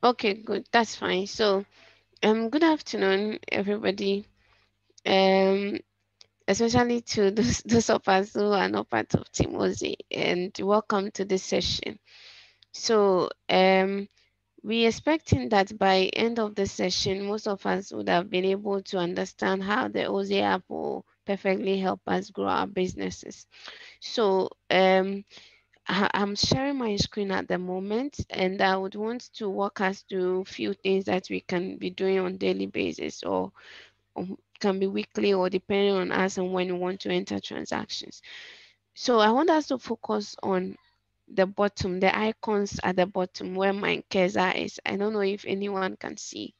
Okay, good. That's fine. So, good afternoon, everybody. Um, Especially to those of us who are not part of Team Ozi, and welcome to this session. So, we expecting that by end of the session, most of us would have been able to understand how the Ozi app will perfectly help us grow our businesses. So, I'm sharing my screen at the moment, and I would want to walk us through a few things that we can be doing on daily basis, or can be weekly, or depending on us and when we want to enter transactions. So I want us to focus on the bottom, the icons at the bottom where my cursor is. I don't know if anyone can see.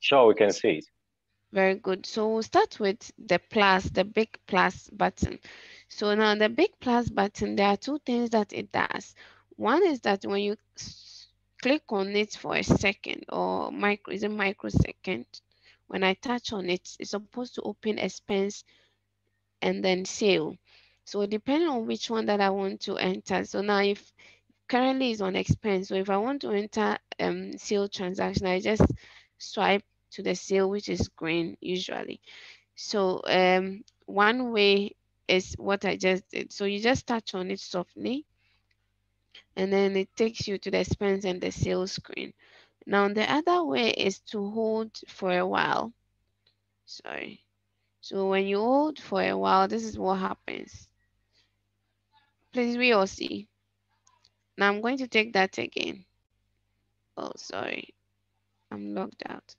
Sure, we can see it. Very good. So we'll start with the plus, the big plus button. So now the big plus button, there are two things that it does. One is that when you click on it for a second, or micro, is a microsecond, when I touch on it, it's supposed to open expense and then sale. So depending on which one that I want to enter. So now if currently is on expense, so if I want to enter sale transaction, I just swipe to the sale, which is green usually. So one way is what I just did. So you just touch on it softly, and then it takes you to the expense and the sales screen. Now the other way is to hold for a while. Sorry. So when you hold for a while, this is what happens. Please, we all see. Now I'm going to take that again. Oh, sorry. I'm logged out.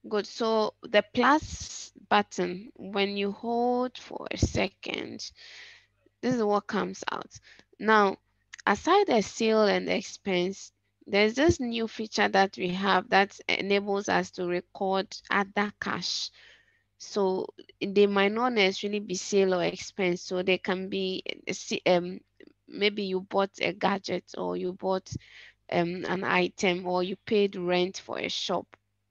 Good. So the plus button, when you hold for a second, this is what comes out. Now, aside the sale and the expense, there's this new feature that we have that enables us to record other cash. So they might not necessarily be sale or expense. So they can be maybe you bought a gadget, or you bought an item, or you paid rent for a shop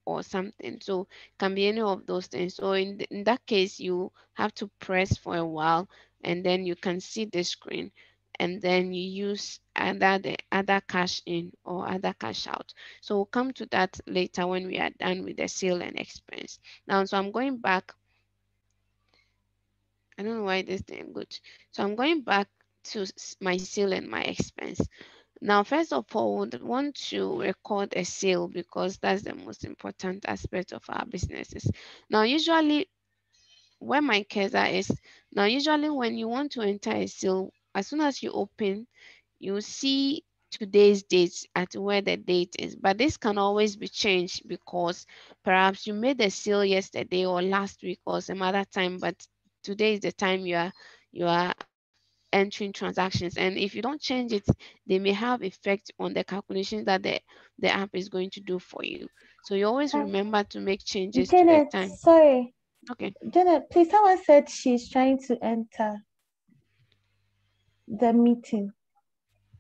or something. So it can be any of those things. So in that case, you have to press for a while, and then you can see the screen, and then you use either the other cash in or other cash out. So we'll come to that later when we are done with the sale and expense. Now, so I'm going back. I don't know why this thing good. So I'm going back to my sale and my expense. Now, first of all, we would want to record a sale, because that's the most important aspect of our businesses. Now, usually, where my cursor is, now, usually when you want to enter a sale, as soon as you open, you see today's date at where the date is. But this can always be changed, because perhaps you made a sale yesterday or last week or some other time, but today is the time you are entering transactions, and if you don't change it, they may have effect on the calculations that the app is going to do for you. So you always Uh, remember to make changes to the Janet, time. sorry. Okay. Janet, please, someone said she's trying to enter the meeting.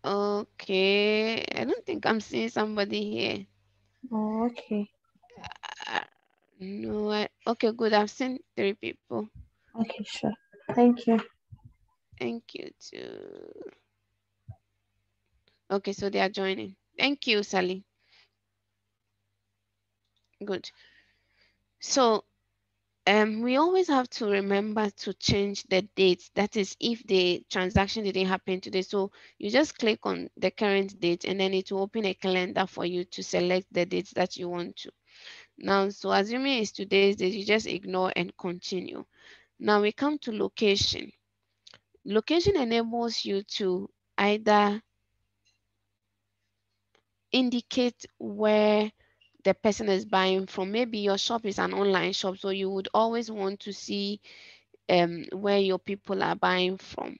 Okay, I don't think I'm seeing somebody here. Oh, okay. uh, no, okay, good, I've seen three people. Okay, sure. Thank you. Thank you too. Okay, so they are joining. Thank you, Sally. Good. So we always have to remember to change the date. That is, if the transaction didn't happen today. So you just click on the current date, and then it will open a calendar for you to select the dates that you want to. Now, so assuming it's today's date, you just ignore and continue. Now we come to location. Location enables you to either indicate where the person is buying from. Maybe your shop is an online shop, so you would always want to see where your people are buying from.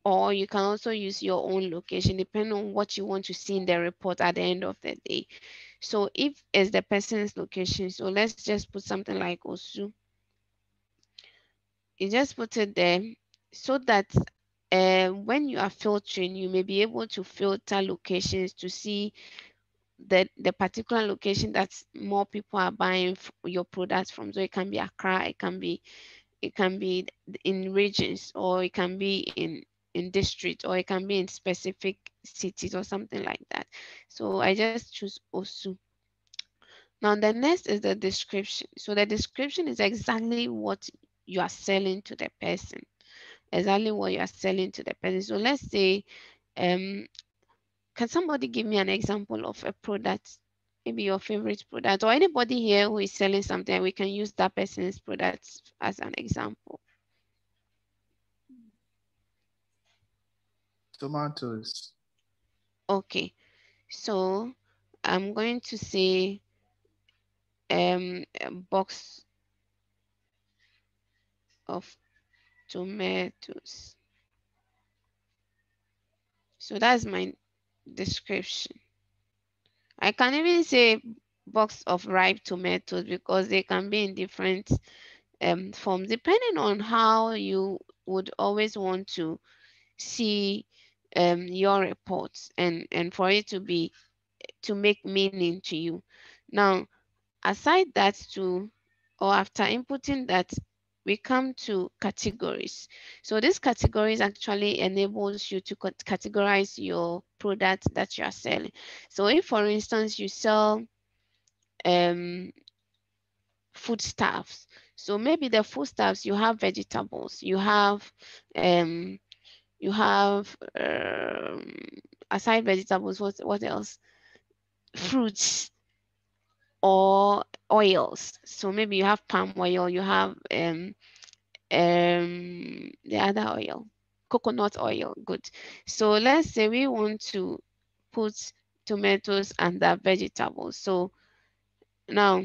Or you can also use your own location depending on what you want to see in the report at the end of the day. So if it's the person's location, so let's just put something like Osu. You just put it there, so that when you are filtering, you may be able to filter locations to see the particular location that more people are buying your products from. So it can be Accra, it can be in regions, or it can be in district, or it can be in specific cities or something like that. So I just choose Osu. Now the next is the description. So the description is exactly what you are selling to the person, exactly what you are selling to the person. So let's say, um can somebody give me an example of a product, maybe your favorite product, or anybody here who is selling something? We can use that person's product as an example. Tomatoes. Okay, so I'm going to say a box of tomatoes. So that's my description. I can even say box of ripe tomatoes because they can be in different forms depending on how you would always want to see your reports, and for it to make meaning to you. Now, aside that too, or after inputting that, we come to categories. So these categories actually enables you to categorize your product that you are selling. So if, for instance, you sell um, foodstuffs, so maybe the foodstuffs, you have vegetables, um, you have aside vegetables, what else? Fruits or oils. So maybe you have palm oil, you have the other oil, coconut oil. Good. So let's say we want to put tomatoes under vegetables. So now,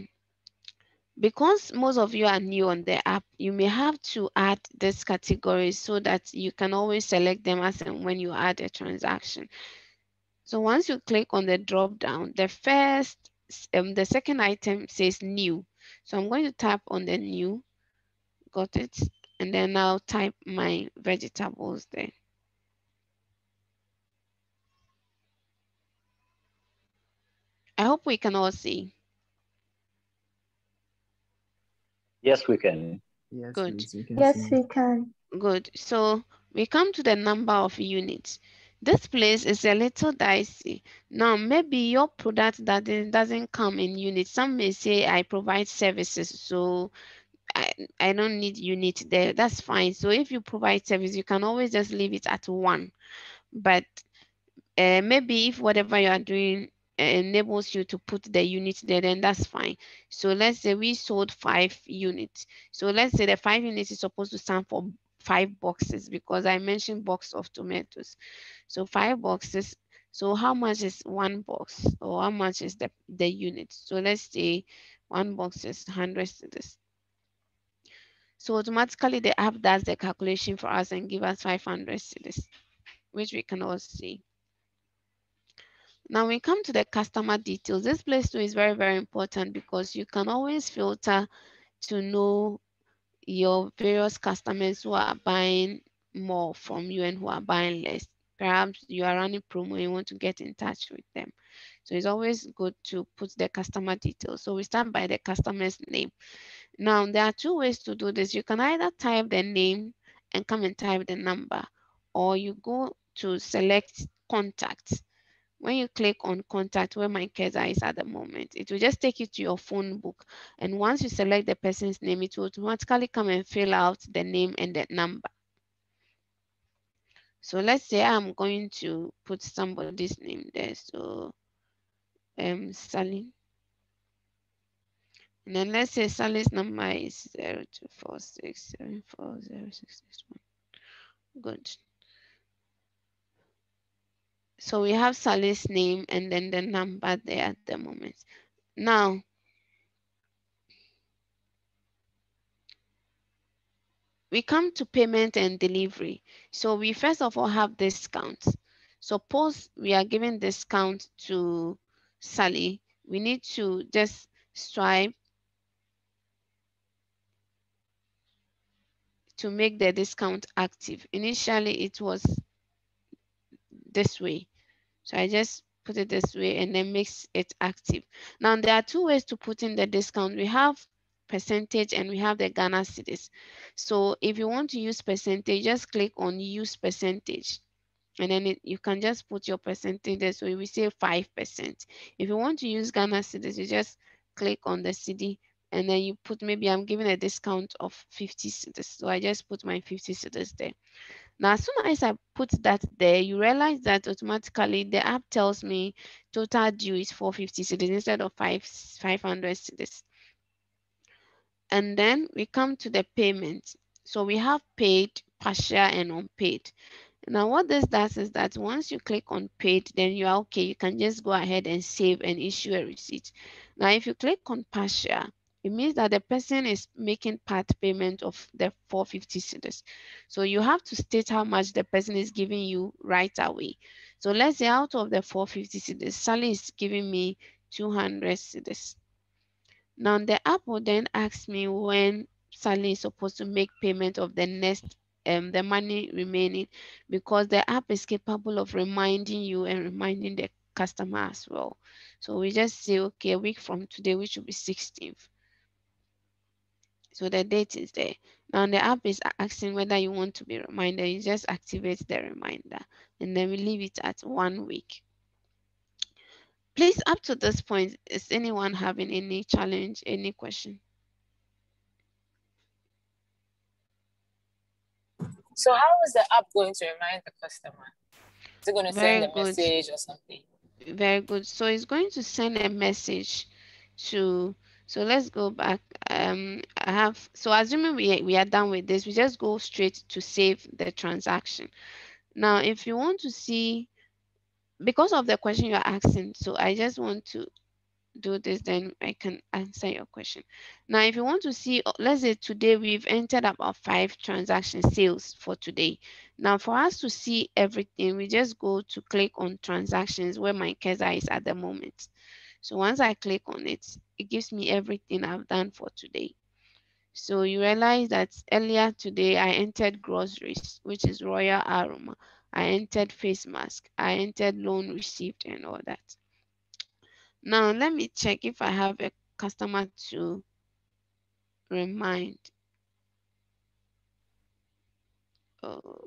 because most of you are new on the app, you may have to add this category so that you can always select them as and when you add a transaction. So once you click on the drop down, the second item says new. So I'm going to tap on the new, got it, and then I'll type my vegetables there. I hope we can all see. Yes, we can. Yes, Good, please, we can Yes, see. we can. good. So we come to the number of units. This place is a little dicey. Now, maybe your product doesn't come in units. Some may say I provide services, so I, I don't need unit there. That's fine. So if you provide service, you can always just leave it at one. But maybe if whatever you are doing enables you to put the unit there, then that's fine. So let's say we sold 5 units. So let's say the 5 units is supposed to stand for 5 boxes because I mentioned box of tomatoes. So 5 boxes. So how much is one box, or how much is the unit? So let's say one box is 100 cedis. So automatically the app does the calculation for us and give us 500 cedis, which we can all see. Now we come to the customer details. This place too is very, very important because you can always filter to know your various customers who are buying more from you and who are buying less. Perhaps you are running promo, you want to get in touch with them. So it's always good to put the customer details. So we start by the customer's name. Now there are two ways to do this. You can either type the name and come and type the number, or you go to select contact. When you click on contact, where my cursor is at the moment, it will just take you to your phone book. And once you select the person's name, it will automatically come and fill out the name and the number. So let's say I'm going to put somebody's name there. So Sally. And then let's say Sally's number is 0246740661. Good. So we have Sally's name and then the number there at the moment. Now, we come to payment and delivery. So we first of all have discounts. Suppose we are giving discount to Sally, we need to just swipe to make the discount active. Initially, it was this way. So I just put it this way and then makes it active. Now there are two ways to put in the discount. We have percentage and we have the Ghana cedis. So if you want to use percentage, just click on use percentage. And then you can just put your percentage there. So we say 5%. If you want to use Ghana cedis, you just click on the cedi and then you put, maybe I'm giving a discount of 50 cedis. So I just put my 50 cedis there. Now, as soon as I put that there, you realize that automatically the app tells me total due is 450 cedis instead of 500 cedis. And then we come to the payment. So we have paid, partial, and unpaid. Now, what this does is that once you click on paid, then you are okay. You can just go ahead and save and issue a receipt. Now, if you click on partial, it means that the person is making part payment of the 450 cedis. So you have to state how much the person is giving you right away. So let's say out of the 450 cedis, Sally is giving me 200 cedis. Now the app will then ask me when Sally is supposed to make payment of the next the money remaining, because the app is capable of reminding you and reminding the customer as well. So we just say, okay, a week from today, which will be 16th. So the date is there. Now the app is asking whether you want to be reminded. You just activate the reminder and then we leave it at 1 week. Please, up to this point, is anyone having any challenge, any question? So how is the app going to remind the customer? Is it going to send Very a good. message or something? Very good. So it's going to send a message to, so let's go back. I have, so assuming we are done with this, we just go straight to save the transaction. Now, if you want to see, because of the question you're asking, so I just want to do this, then I can answer your question. Now, if you want to see, let's say today we've entered about 5 transaction sales for today. Now, for us to see everything, we just go to click on transactions where my Keza is at the moment. So once I click on it, it gives me everything I've done for today. So you realize that earlier today I entered groceries, which is Royal Aroma. I entered face mask. I entered loan received and all that. Now let me check if I have a customer to remind. Oh,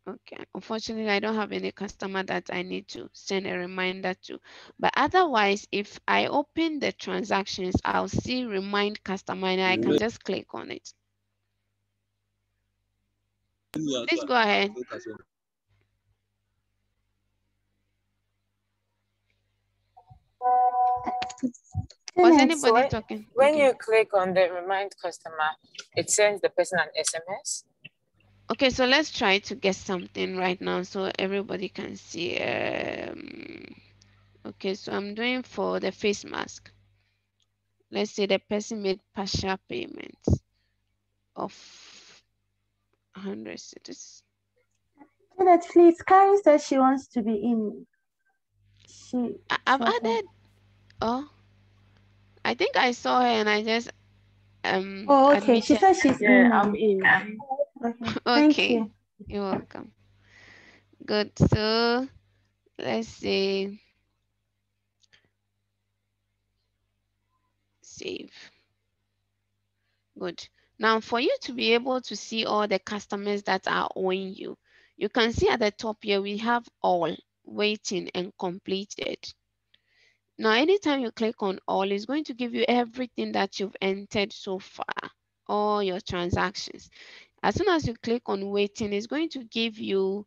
okay. Unfortunately, I don't have any customer that I need to send a reminder to. But otherwise, if I open the transactions, I'll see remind customer and I can just click on it. Please go ahead. Was So anybody talking? when Okay. you click on the remind customer, it sends the person an SMS. Okay, so let's try to get something right now so everybody can see. Okay, so I'm doing for the face mask. Let's say the person made partial payment of 100 cedis. Janet, please, Karen says she wants to be in. I've added. Oh, I think I saw her and I just Oh, okay. She admitted. says she's Yeah, in I'm now. in. Okay. Thank Okay, you. you're welcome. Good. So let's say save. Good. Now, for you to be able to see all the customers that are owing you, you can see at the top here, we have all, waiting, and completed. Now, anytime you click on all, it's going to give you everything that you've entered so far, all your transactions. As soon as you click on waiting, it's going to give you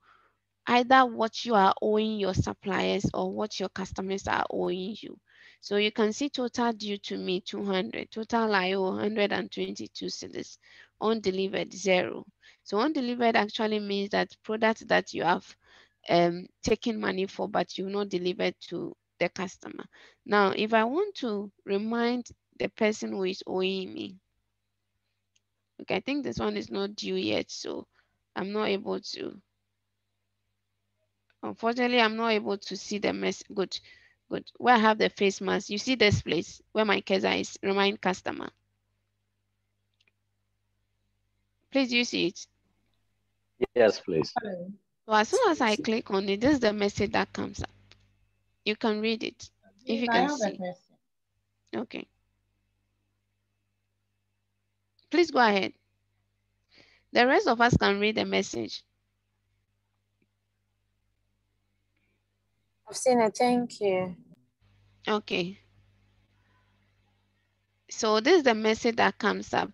either what you are owing your suppliers or what your customers are owing you. So you can see total due to me 200, total I owe 122 cedis, undelivered 0. So undelivered actually means that product that you have taken money for but you've not delivered to the customer. Now, if I want to remind the person who is owing me, okay, I think this one is not due yet, so I'm not able to. Unfortunately, I'm not able to see the mess. Good, good. Where I have the face mask, you see this place where my Keza is remind customer. Please, you see it. Yes, please. Hello. So as soon as I See. click on it, this is the message that comes up. You can read it if Please, you I can have a see. question. Okay. Please go ahead. The rest of us can read the message. I've seen it. Thank you. Okay. So this is the message that comes up.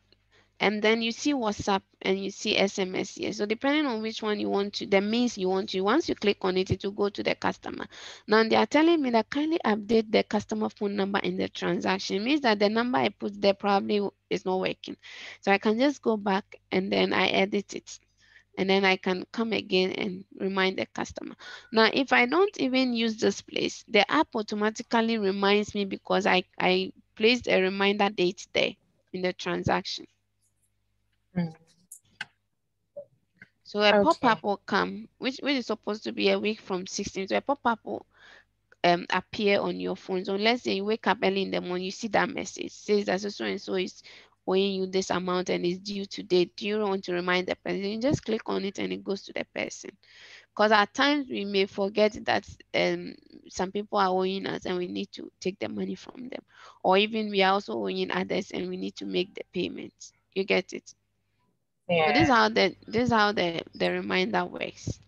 And then you see WhatsApp and you see SMS here. So depending on which one you want to, the means you want to, once you click on it, it will go to the customer. Now they are telling me that kindly update the customer phone number in the transaction. It means that the number I put there probably is not working. So I can just go back and then I edit it. And then I can come again and remind the customer. Now, if I don't even use this place, the app automatically reminds me because I placed a reminder date there in the transaction. Mm. So a pop-up Okay. will come, which is supposed to be a week from 16. So a pop-up will appear on your phone. So let's say you wake up early in the morning, you see that message says that so and so is owing you this amount and is due today. Do you want to remind the person? You just click on it and it goes to the person. Because at times we may forget that some people are owing us and we need to take the money from them, or even we are also owing others and we need to make the payments. You get it? So Yeah. this is how the reminder works. Please,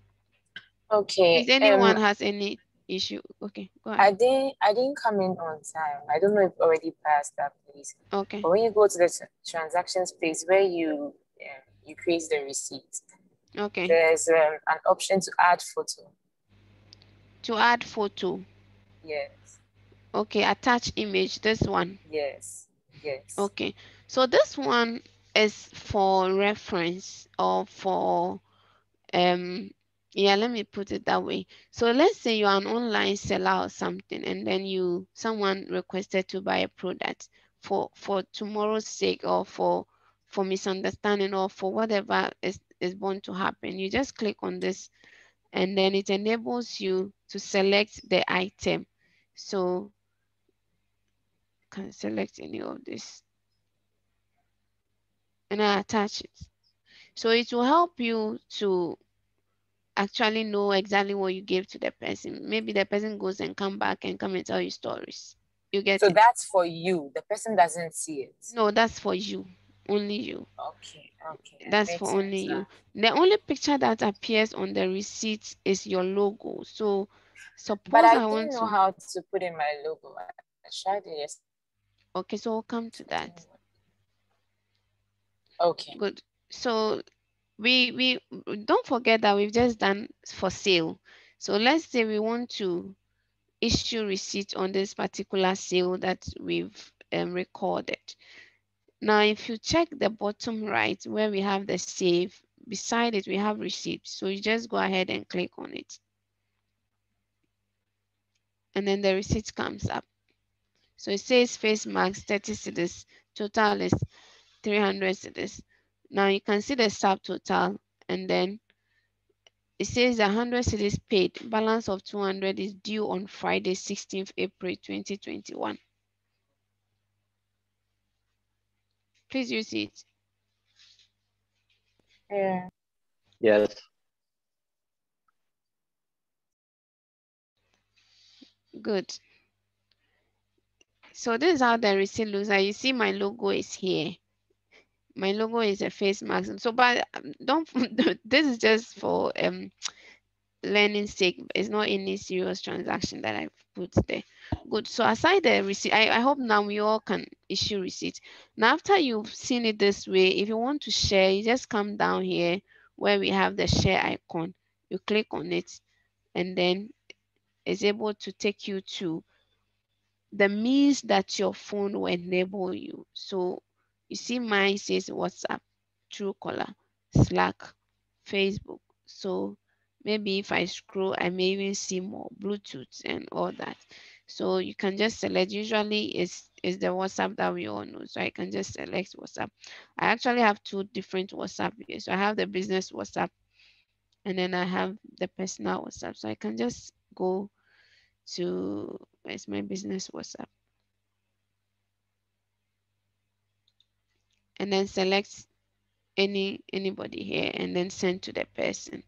Okay. anyone has any issue? Okay, go I ahead. didn't I didn't come in on time. I don't know if already passed that place. Okay, But when you go to the transactions page where you create the receipt, okay. there's an option to add photo. To add photo. Yes. Okay, attach image. This one. Yes. Yes. Okay. So this one is for reference or for yeah, let me put it that way. So let's say you're an online seller or something, and then someone requested to buy a product for tomorrow's sake or for misunderstanding or for whatever is born to happen. You just click on this and then it enables you to select the item. So can select any of this and I attach it. So it will help you to actually know exactly what you gave to the person. Maybe the person goes and come back and come and tell you stories. You get So it? that's for you. The person doesn't see it. No, that's for you. Only you. Okay. Okay. It That's for makes only sense you. now. The only picture that appears on the receipt is your logo. So But suppose I I didn't want know to, how to put in my logo. I tried it yesterday. okay, so we'll come to It didn't that. work. Okay. Good. So we don't forget that we've just done for sale. So let's say we want to issue receipt on this particular sale that we've recorded. Now, if you check the bottom right where we have the save, beside it we have receipt. So you just go ahead and click on it. And then the receipt comes up. So it says face mask 30 cedis, total is 300 cedis. Now you can see the subtotal and then it says 100 cedis paid, balance of 200 is due on Friday, 16th April 2021. Please use it. Yeah. Yes. Good. So this is how the receipt looks like. You see my logo is here. My logo is a face mask. So, but don't, this is just for learning sake. It's not any serious transaction that I've put there. Good. So aside the receipt, I hope now we all can issue receipt. Now, after you've seen it this way, if you want to share, you just come down here where we have the share icon. You click on it and then it's able to take you to the means that your phone will enable you. So you see mine says WhatsApp, Truecaller, Slack, Facebook. So maybe if I scroll, I may even see more Bluetooth and all that. So you can just select. Usually it's the WhatsApp that we all know. So I can just select WhatsApp. I actually have two different WhatsApp here. So I have the business WhatsApp and then I have the personal WhatsApp. So I can just go to where's my business WhatsApp and then select anybody here and then send to the person.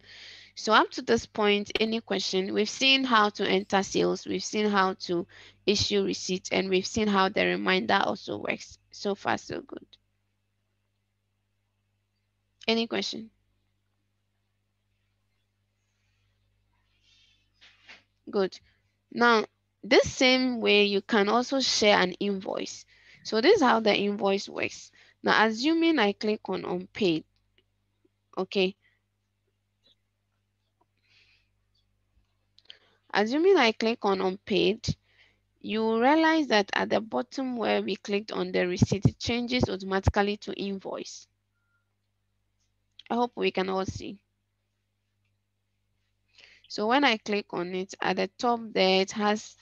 So up to this point, any question? We've seen how to enter sales, we've seen how to issue receipts, and we've seen how the reminder also works. So far, so good. Any question? Good. Now, this same way, you can also share an invoice. So this is how the invoice works. Now, assuming I click on unpaid, okay. Assuming I click on unpaid, you realize that at the bottom where we clicked on the receipt, it changes automatically to invoice. I hope we can all see. So when I click on it, at the top there, it has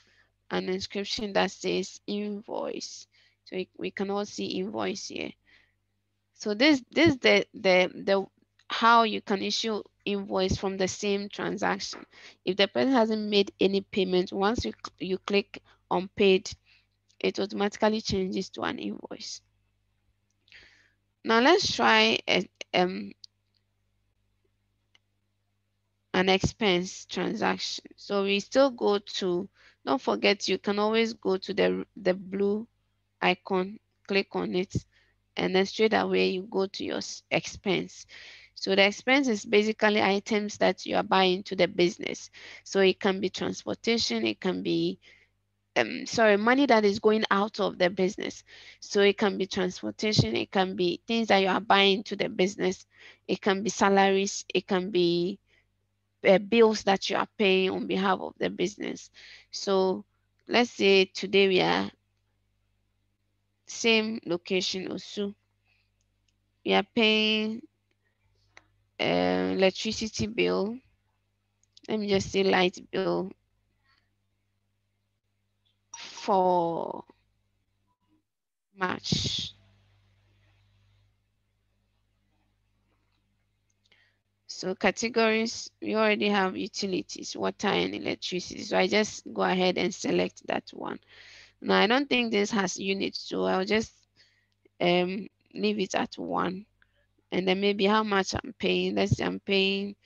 an inscription that says invoice. So we can all see invoice here. So this the how you can issue invoice from the same transaction. If the person hasn't made any payment, once you click on paid, it automatically changes to an invoice. Now let's try an expense transaction. So we still go to, don't forget, you can always go to the blue icon, click on it, and then straight away you go to your expense. So the expense is basically items that you are buying to the business. So it can be transportation, it can be money that is going out of the business. So it can be transportation, it can be things that you are buying to the business, it can be salaries, it can be bills that you are paying on behalf of the business. So let's say today we are same location also. We are paying electricity bill. Let me just say light bill for March. So categories, we already have utilities, water and electricity. So I just go ahead and select that one. Now I don't think this has units, so I'll just leave it at 1. And then maybe how much I'm paying. Let's say I'm paying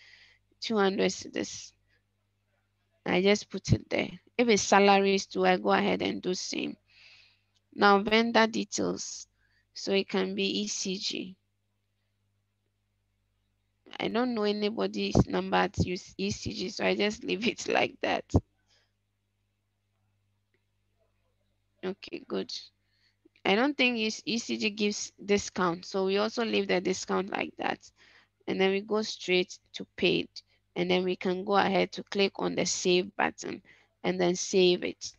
200 cedis. I just put it there. If it's salaries too, I go ahead and do same. Now vendor details. So it can be ECG. I don't know anybody's number to use ECG, so I just leave it like that. Okay, good. I don't think ECG gives discount, so we also leave the discount like that. And then we go straight to paid. And then we can go ahead to click on the save button and then save it.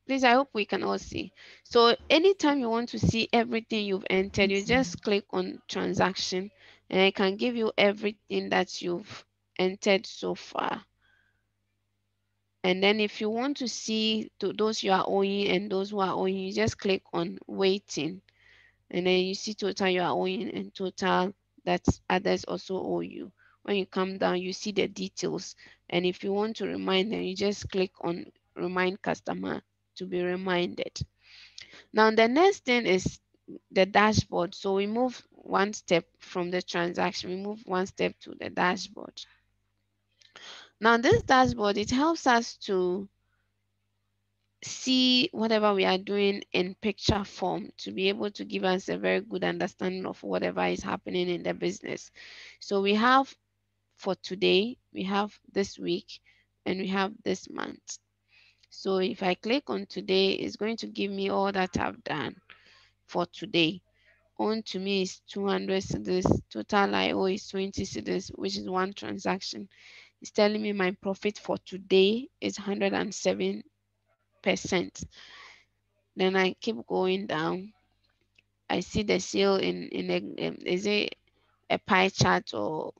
Please, I hope we can all see. So anytime you want to see everything you've entered, you just click on transaction and it can give you everything that you've entered so far. And then if you want to see those you are owing and those who are owing, you just click on waiting. And then you see total you are owing and total that others also owe you. When you come down, you see the details. And if you want to remind them, you just click on remind customer to be reminded. Now, the next thing is the dashboard. So we move one step from the transaction, we move one step to the dashboard. Now, this dashboard, it helps us to see whatever we are doing in picture form to be able to give us a very good understanding of whatever is happening in the business. So we have for today, we have this week, and we have this month. So if I click on today, it's going to give me all that I've done for today. On to me is 200 cedis. Total I owe is 20 cedis, which is one transaction. It's telling me my profit for today is 107%. Then I keep going down. I see the sale in a is it a pie chart or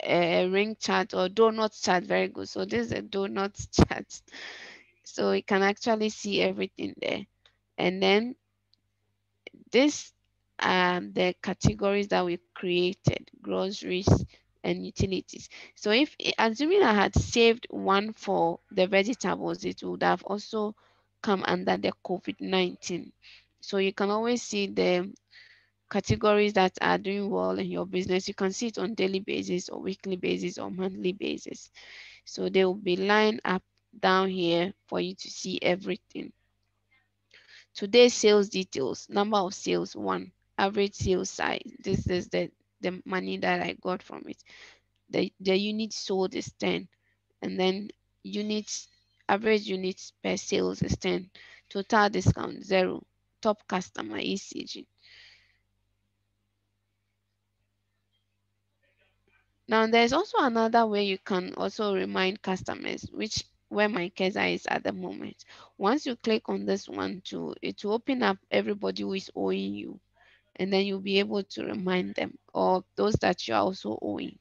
a ring chart or donut chart? Very good. So this is a donut chart. So you can actually see everything there. And then this the categories that we created: groceries and utilities. So if assuming I had saved one for the vegetables, it would have also come under the COVID-19. So you can always see the categories that are doing well in your business. You can see it on daily basis or weekly basis or monthly basis. So they will be lined up down here for you to see everything. Today's sales details: number of sales 1, average sales size. This is the money that I got from it. The units sold is 10, and then units average units per sales is 10. Total discount 0. Top customer ECG. Now there's also another way you can also remind customers, which where my case is at the moment. Once you click on this one too, it will open up everybody who is owing you, and then you'll be able to remind them, or those that you are also owing.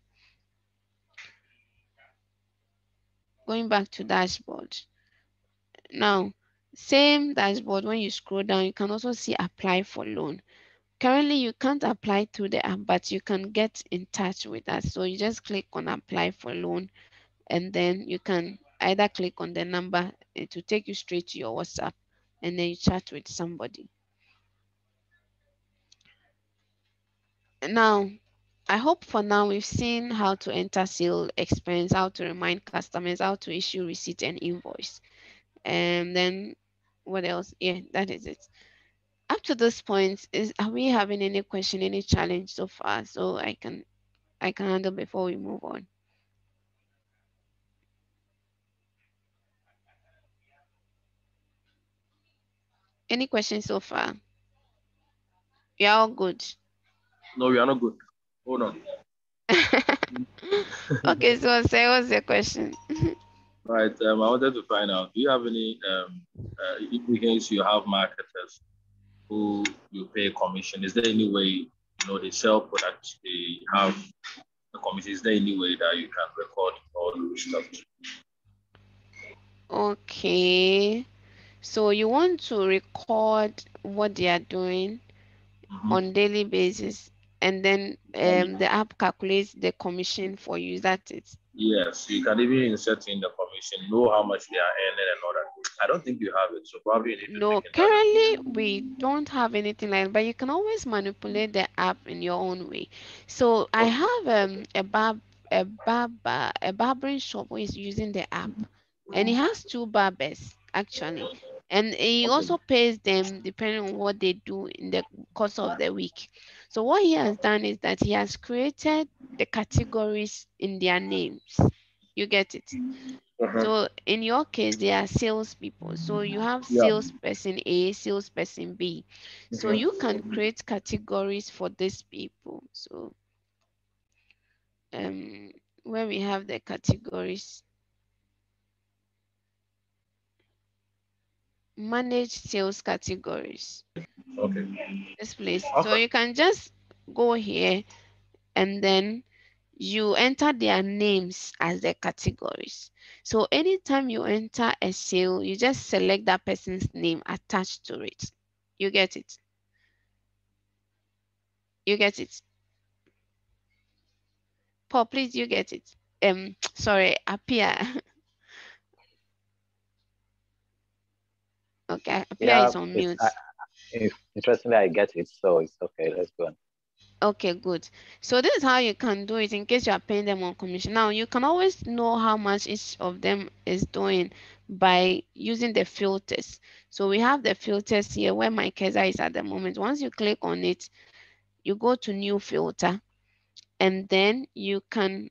Going back to dashboard. Now, same dashboard, when you scroll down, you can also see apply for loan. Currently, you can't apply through the app, but you can get in touch with us. So you just click on apply for loan, and then you can either click on the number, it will take you straight to your WhatsApp, and then you chat with somebody. Now, I hope for now we've seen how to enter sale expense, how to remind customers, how to issue receipt and invoice. And then what else? Yeah, that is it. Up to this point, are we having any question, any challenge so far? So I can handle before we move on. Any questions so far? You're all good. No, we are not good. Hold on. Okay, so say what's your question? Right. I wanted to find out, do you have any in case you have marketers who you pay commission? Is there any way, they sell products, they have a commission? Is there any way that you can record all those stuff? Okay. So you want to record what they are doing Mm-hmm. on daily basis, and then the app calculates the commission for you. That's it. Yes, you can even insert in the commission, know how much they are earning and all that. I don't think you have it, so probably you need to No, take it down. currently we don't have anything like that, but you can always manipulate the app in your own way. So I Okay. have a barbering shop who is using the app, and he has two barbers actually, and he Okay. also pays them depending on what they do in the course of the week. So what he has done is that he has created the categories in their names. You get it? Uh-huh. So in your case, they are salespeople. So you have Yeah. salesperson A, salesperson B. So you Mm-hmm. can create categories for these people. So um, where we have the categories, manage sales categories. Okay. This place. So Okay. you can just go here, and then you enter their names as the categories. So anytime you enter a sale, you just select that person's name attached to it. You get it? You get it? Paul, please, you get it? Sorry, Apia. Okay, Apia Yeah, is on it's mute. interestingly I get it, so it's okay. Let's go on. Okay, good. So this is how you can do it in case you are paying them on commission. Now you can always know how much each of them is doing by using the filters. So we have the filters here where my Keza is at the moment. Once you click on it, you go to new filter, and then you can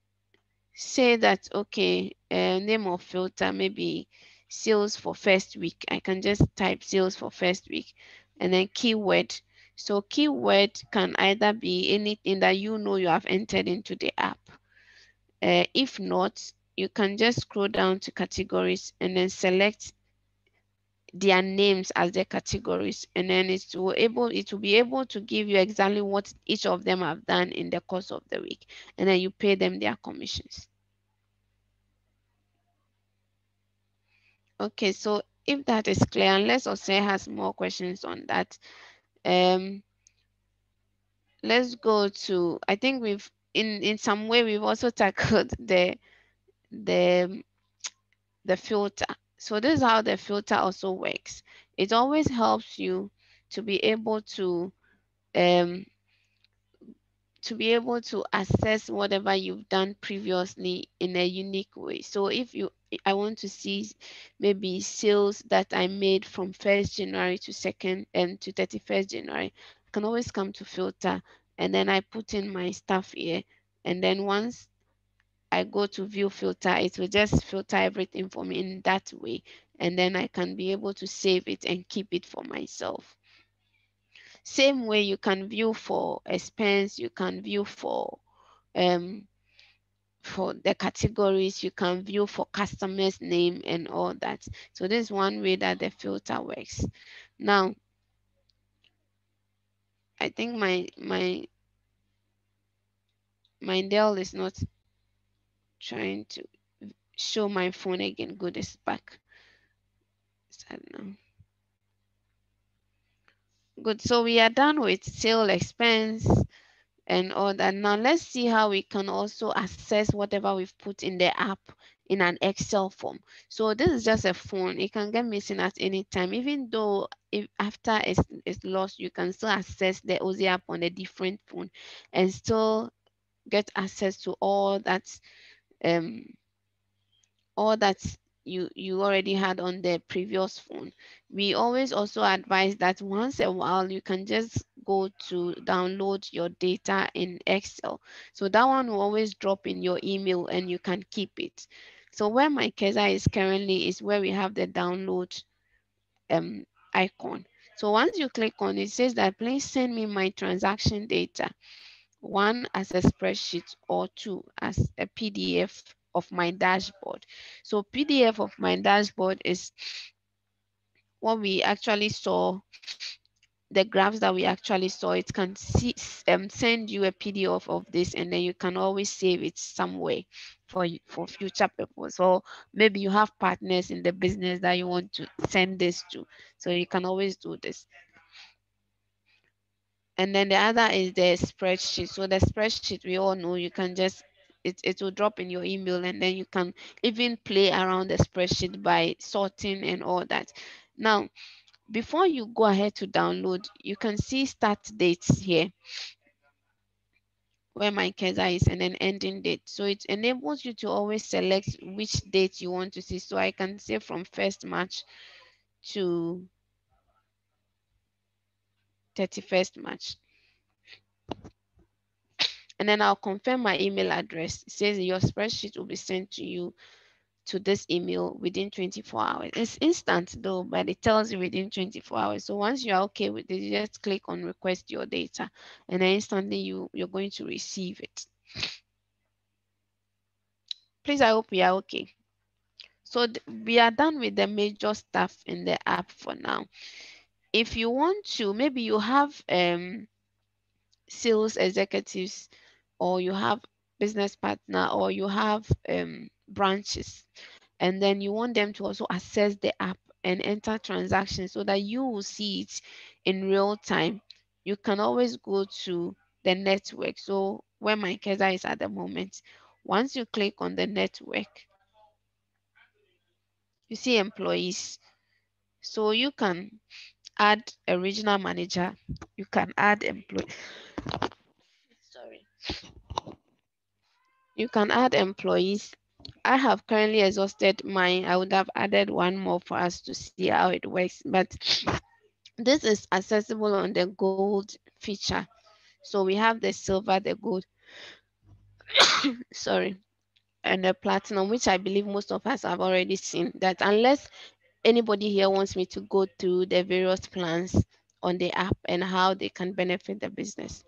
say that, okay, name of filter, maybe sales for first week. I can just type sales for first week, and then keyword. So keyword can either be anything that you have entered into the app. If not, you can just scroll down to categories and then select their names as their categories, and then it will be able to give you exactly what each of them have done in the course of the week, and then you pay them their commissions. Okay, so if that is clear, unless Ose has more questions on that, um, let's go to, I think we've, in some way, we've also tackled the the filter. So this is how the filter also works. It always helps you to be able um to assess whatever you've done previously in a unique way. So if I want to see maybe sales that I made from 1st January to 2nd and to 31st January, I can always come to filter and then I put in my stuff here. And then once I go to view filter, it will just filter everything for me in that way. And then I can be able to save it and keep it for myself. Same way you can view for expense, you can view um for the categories, you can view for customers name and all that. So this is one way that the filter works. Now I think my Dell is not trying to show my phone again. Good, it's back. Start now. Good, so we are done with sale expense and all that. Now let's see how we can also access whatever we've put in the app in an Excel form. So this is just a phone. It can get missing at any time. Even though if after it's lost, you can still access the OZ app on a different phone and still get access to um all that you already had on the previous phone. We always also advise that once a while you can just go to download your data in Excel. So that one will always drop in your email and you can keep it. So where my Keza is currently is where we have the download um icon. So once you click on it, it says that please send me my transaction data, one as a spreadsheet or two as a PDF of my dashboard. So PDF of my dashboard is what we actually saw, the graphs that we actually saw. It can send you a PDF of this, and then you can always save it somewhere for future purpose. Or maybe you have partners in the business that you want to send this to, so you can always do this. And then the other is the spreadsheet. So the spreadsheet, we all know, you can just it will drop in your email, and then you can even play around the spreadsheet by sorting and all that. Now before you go ahead to download, you can see start dates here where my Keza is, and then ending date. So it enables you to always select which date you want to see. So I can say from 1st March to 31st March. And then I'll confirm my email address. It says your spreadsheet will be sent to you to this email within 24 hours. It's instant though, but it tells you within 24 hours. So once you're okay with it, you just click on request your data, and then instantly you're going to receive it. Please, I hope we are okay. So we are done with the major stuff in the app for now. If you want to, maybe you have sales executives, or you have business partner, or you have branches, and then you want them to also access the app and enter transactions so that you will see it in real time, you can always go to the network. So where my Keza is at the moment, once you click on the network, you see employees. So you can add a regional manager, you can add employee, sorry, you can add employees. I have currently exhausted mine. I would have added one more for us to see how it works, but this is accessible on the gold feature. So we have the silver, the gold, sorry, and the platinum, which I believe most of us have already seen. That unless anybody here wants me to go through the various plans on the app and how they can benefit the business.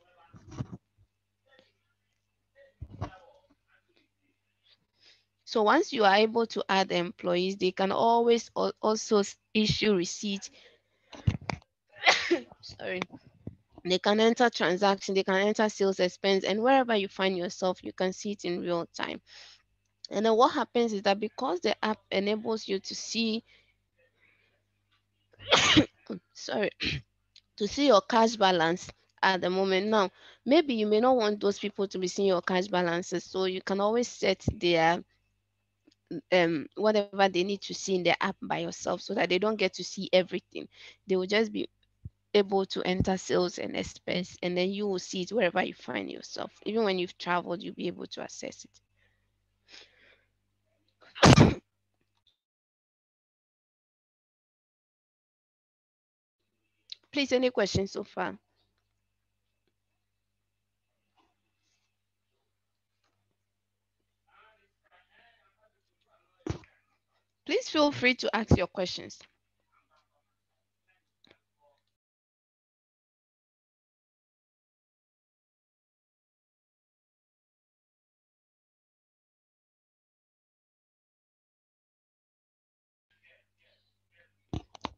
So once you are able to add employees, they can always also issue receipts. Sorry. They can enter transaction, they can enter sales expense, and wherever you find yourself, you can see it in real time. And then what happens is that because the app enables you to see, sorry, to see your cash balance at the moment. Now, maybe you may not want those people to be seeing your cash balances, so you can always set whatever they need to see in the app by yourself, so that they don't get to see everything. They will just be able to enter sales and expense, and then you will see it wherever you find yourself. Even when you've traveled, you'll be able to access it. Please, any questions so far? Please feel free to ask your questions.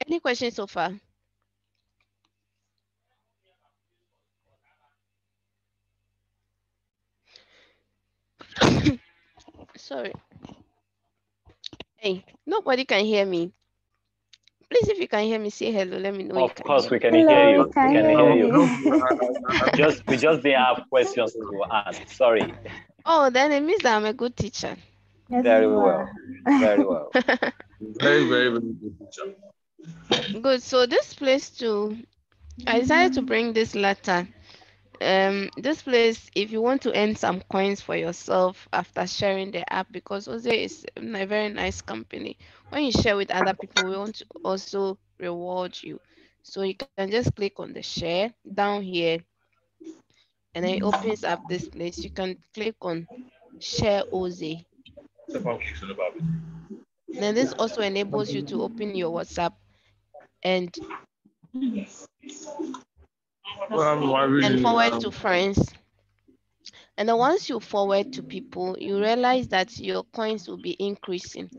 Any questions so far? Sorry. Hey, nobody can hear me. Please, if you can hear me, say hello. Let me know you Of can course, hear we me. can hear Hello, we you. We can can hear hear Help, you. help. you. We just didn't have questions to ask. Sorry. Oh, then it means that I'm a good teacher. Yes, Very you are. well. Very well. Very, very, very good picture. Good. So this place too, I decided to bring this letter. This place, if you want to earn some coins for yourself after sharing the app, because Oze is a very nice company. When you share with other people, we want to also reward you. So you can just click on the share down here, and then it opens up this place. You can click on share Oze. Second kicks in the back. Then this also enables you to open your WhatsApp and Well, I really, forward to friends. And then once you forward to people, you realize that your coins will be increasing.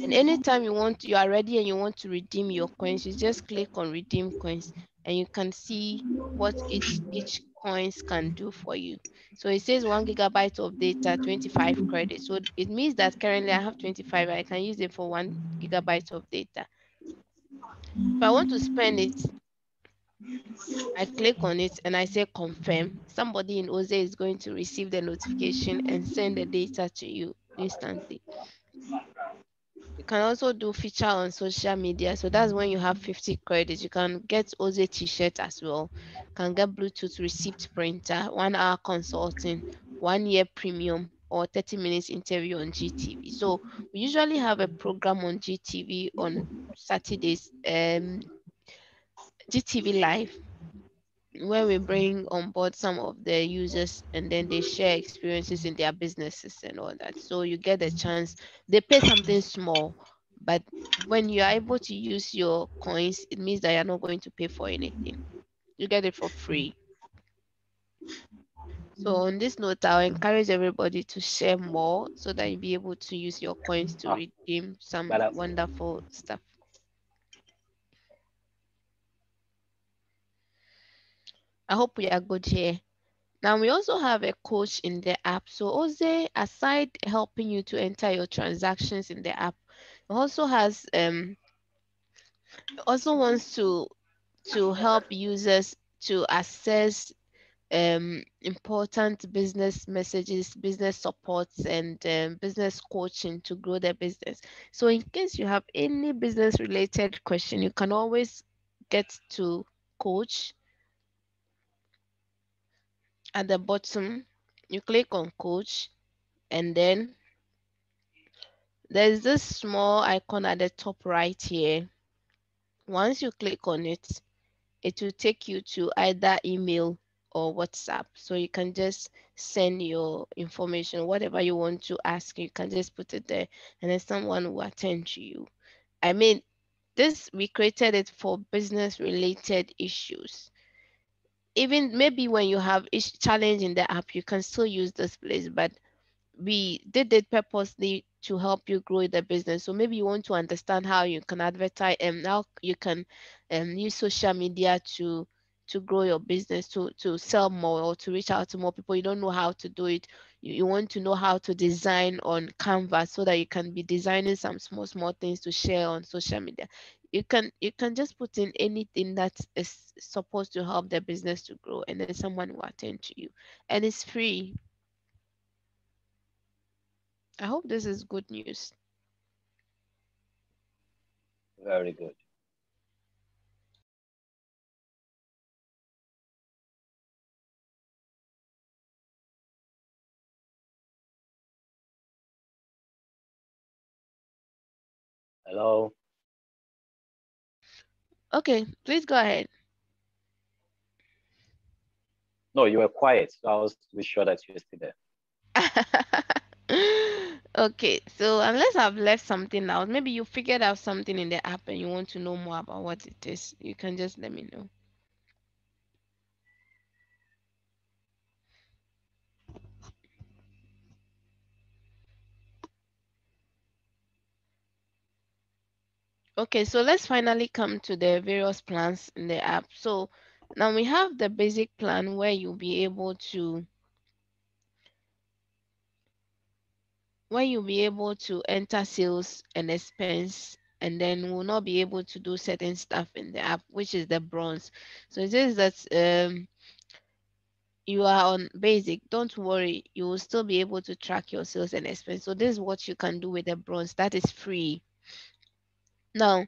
And anytime you are ready and you want to redeem your coins, you just click on redeem coins, and you can see what each coins can do for you. So it says 1 GB of data, 25 credits. So it means that currently I have 25. I can use it for 1 GB of data. If I want to spend it, I click on it and I say confirm. Somebody in Oze is going to receive the notification and send the data to you instantly. You can also do feature on social media. So that's when you have 50 credits. You can get Oze t-shirt as well. You can get Bluetooth receipt printer, 1 hour consulting, 1 year premium, or 30 minutes interview on GTV. So we usually have a program on GTV on Saturdays, GTV Live, where we bring on board some of the users and then they share experiences in their businesses and all that. So you get a chance. They pay something small, but when you are able to use your coins, it means that you're not going to pay for anything. You get it for free. So on this note, I'll encourage everybody to share more so that you'll be able to use your coins to Ah, redeem some but wonderful stuff. I hope we are good here. Now we also have a coach in the app. So Oze, aside helping you to enter your transactions in the app, also has also wants to help users to access important business messages, business supports, and business coaching to grow their business. So in case you have any business related question, you can always get to coach at the bottom. You click on coach, and then there's this small icon at the top right here. Once you click on it, it will take you to either email or WhatsApp. So you can just send your information, whatever you want to ask, you can just put it there, and then someone will attend to you. I mean, this we created it for business related issues. Even maybe when you have a challenge in the app, you can still use this place, but we did it purposely to help you grow the business. So maybe you want to understand how you can advertise and how you can use social media to grow your business, to sell more or to reach out to more people. You don't know how to do it. You want to know how to design on Canvas so that you can be designing some small things to share on social media. You can just put in anything that is supposed to help the business to grow, and then someone will attend to you, and it's free. I hope this is good news. Very good. Hello. Okay, please go ahead. No, you were quiet, so I was to be sure that you're still there. Okay, so unless I've left something out, maybe you figured out something in the app and you want to know more about what it is, you can just let me know. Okay, so let's finally come to the various plans in the app. So now we have the basic plan where you'll be able to enter sales and expense, and then will not be able to do certain stuff in the app, which is the bronze. So it says that you are on basic, don't worry, you will still be able to track your sales and expense. So this is what you can do with the bronze, that is free. Now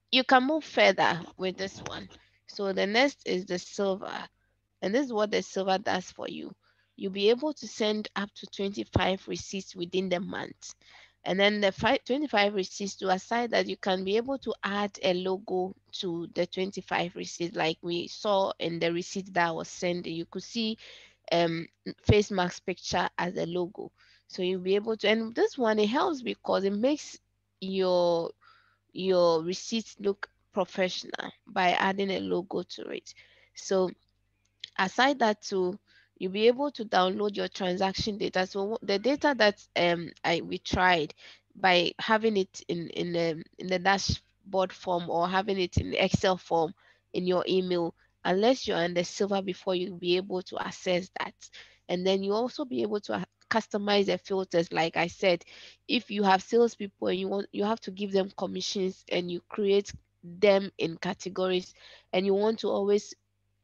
you can move further with this one. So the next is the silver. And this is what the silver does for you. You'll be able to send up to 25 receipts within the month. And then the 25 receipts, to aside that you can be able to add a logo to the 25 receipts, like we saw in the receipt that was sent. You could see face mask picture as a logo. So you'll be able to, and this one it helps because it makes your receipts look professional by adding a logo to it. So aside that too, you'll be able to download your transaction data. So the data that we tried, by having it in the dashboard form or having it in the Excel form in your email, unless you're in the silver before, you'll be able to access that. And then you also be able to customize the filters. Like I said, if you have salespeople and you have to give them commissions, and you create them in categories, and you want to always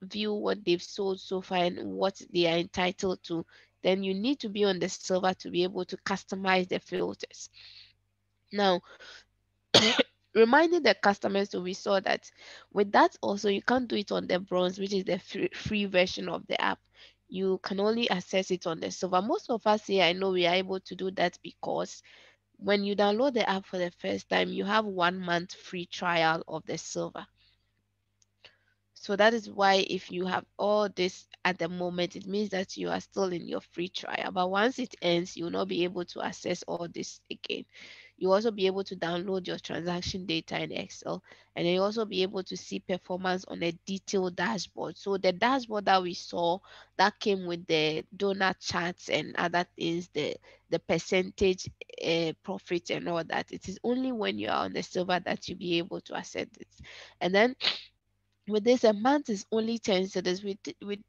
view what they've sold so far and what they are entitled to, then you need to be on the silver to be able to customize the filters. Now, reminding the customers, so we saw that with that also you can't do it on the bronze, which is the free version of the app. You can only access it on the silver. Most of us here, I know, we are able to do that because when you download the app for the first time, you have 1 month free trial of the silver. So that is why if you have all this at the moment, it means that you are still in your free trial. But once it ends, you will not be able to access all this again. You also be able to download your transaction data in Excel, and then you also be able to see performance on a detailed dashboard. So the dashboard that we saw, that came with the donor charts and other things, the percentage profit and all that. It is only when you are on the silver that you be able to access it. And then with this, a month is only 10 cedis.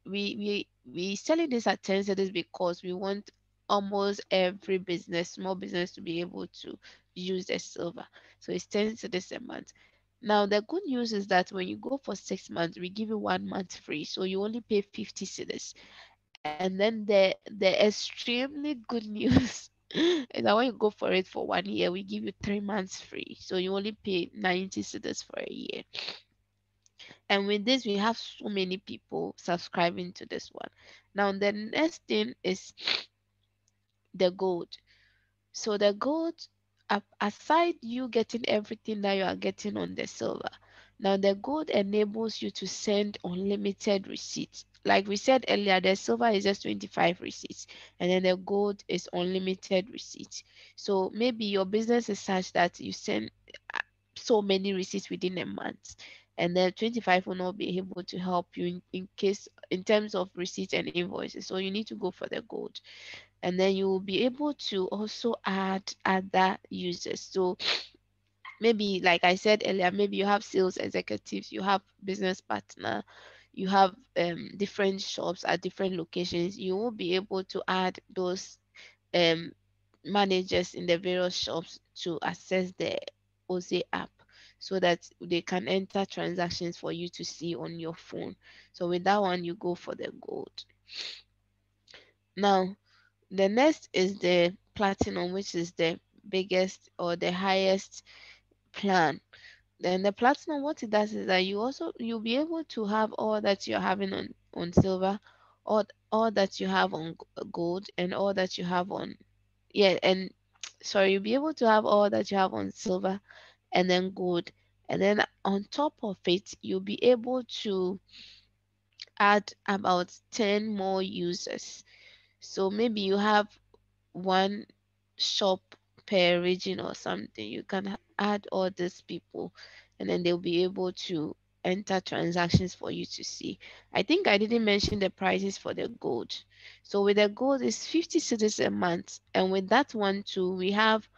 We selling this at 10 cedis because we want almost every business, small business, to be able to use the silver. So it's 10 cedis a month. Now the good news is that when you go for 6 months, we give you 1 month free, so you only pay 50 cedis. And then the extremely good news is that when you go for it for 1 year, we give you 3 months free, so you only pay 90 cedis for a year. And with this, we have so many people subscribing to this one. Now, the next thing is the gold. So the gold, aside you getting everything that you are getting on the silver, now the gold enables you to send unlimited receipts. Like we said earlier, the silver is just 25 receipts, and then the gold is unlimited receipts. So maybe your business is such that you send so many receipts within a month, and then 25 will not be able to help you in case in terms of receipts and invoices. So you need to go for the gold, and then you will be able to also add other users. So maybe, like I said earlier, maybe you have sales executives, you have business partner, you have different shops at different locations. You will be able to add those um managers in the various shops to access the OZ app, so that they can enter transactions for you to see on your phone. So with that one, you go for the gold. Now, The next is the platinum, which is the biggest or the highest plan. Then the platinum, what it does is that you'll be able to have all that you're having on silver, all that you have on gold, and all that you have on, yeah, and sorry, you'll be able to have all that you have on silver and then gold, and then on top of it you'll be able to add about 10 more users. So maybe you have one shop per region or something. You can add all these people, and then they'll be able to enter transactions for you to see. I think I didn't mention the prices for the gold. So with the gold is 50 cedis a month, and with that one too, we have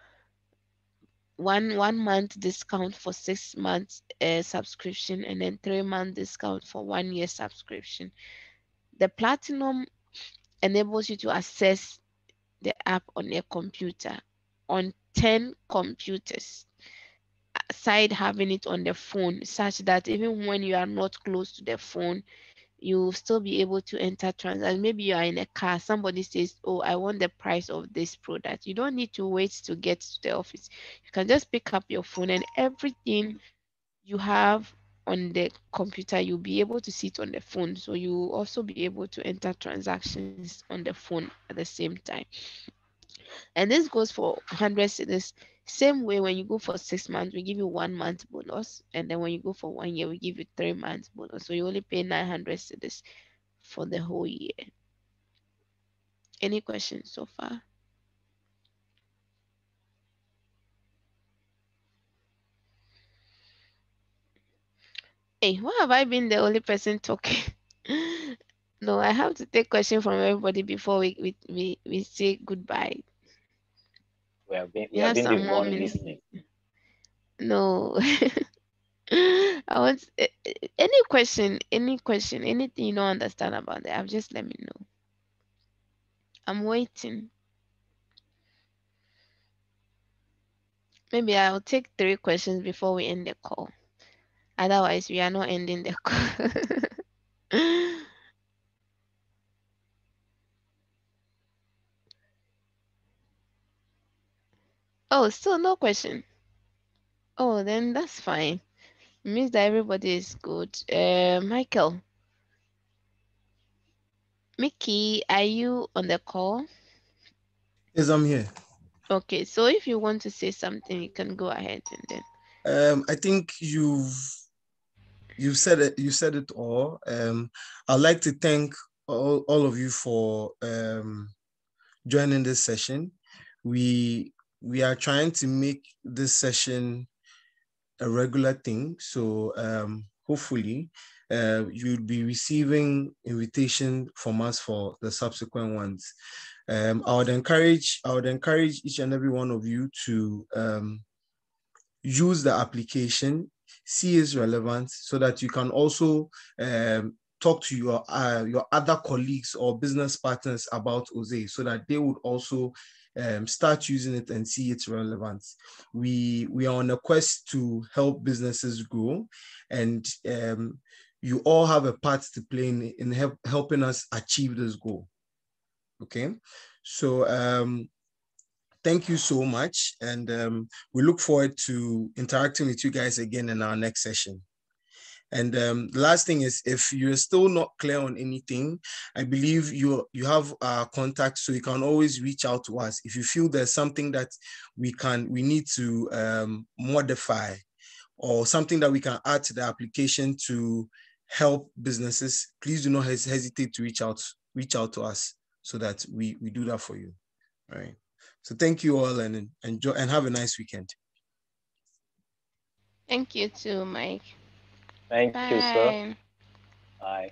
one month discount for 6 months subscription, and then 3 month discount for 1 year subscription. The platinum enables you to access the app on your computer, on 10 computers, aside having it on the phone, such that even when you are not close to the phone, you'll still be able to enter transactions. Maybe you are in a car, somebody says, oh, I want the price of this product. You don't need to wait to get to the office. You can just pick up your phone, and everything you have on the computer, you'll be able to see it on the phone. So you'll also be able to enter transactions on the phone at the same time. And this goes for 100 cities. Same way, when you go for 6 months, we give you 1 month bonus. And then when you go for 1 year, we give you 3 months bonus. So you only pay 900 cities for the whole year. Any questions so far? Hey, why have I been the only person talking? No, I have to take question from everybody before we say goodbye. We We have have been the some more one minutes. listening. No. I want any question, anything you don't understand about the app, just let me know. I'm waiting. Maybe I'll take 3 questions before we end the call. Otherwise, we are not ending the call. Oh, still no question. Oh, then that's fine. Means that everybody is good. Michael, Mickey, are you on the call? Yes, I'm here. Okay, so if you want to say something, you can go ahead and then. I think you've said it. You said it all. I'd like to thank all of you for joining this session. We are trying to make this session a regular thing. So hopefully you'll be receiving invitation from us for the subsequent ones. I would encourage each and every one of you to use the application, see its relevance, so that you can also talk to your other colleagues or business partners about OZE, so that they would also start using it and see its relevance. We are on a quest to help businesses grow, and you all have a part to play in helping us achieve this goal. Okay, so thank you so much, and we look forward to interacting with you guys again in our next session. And the last thing is, if you're still not clear on anything, I believe you have our contact, so you can always reach out to us if you feel there's something that we need to modify, or something that we can add to the application to help businesses. Please do not hesitate to reach out to us, so that we do that for you. All right. So thank you all, and enjoy and have a nice weekend. Thank you too, Mike. Thank you, sir. Bye. Bye.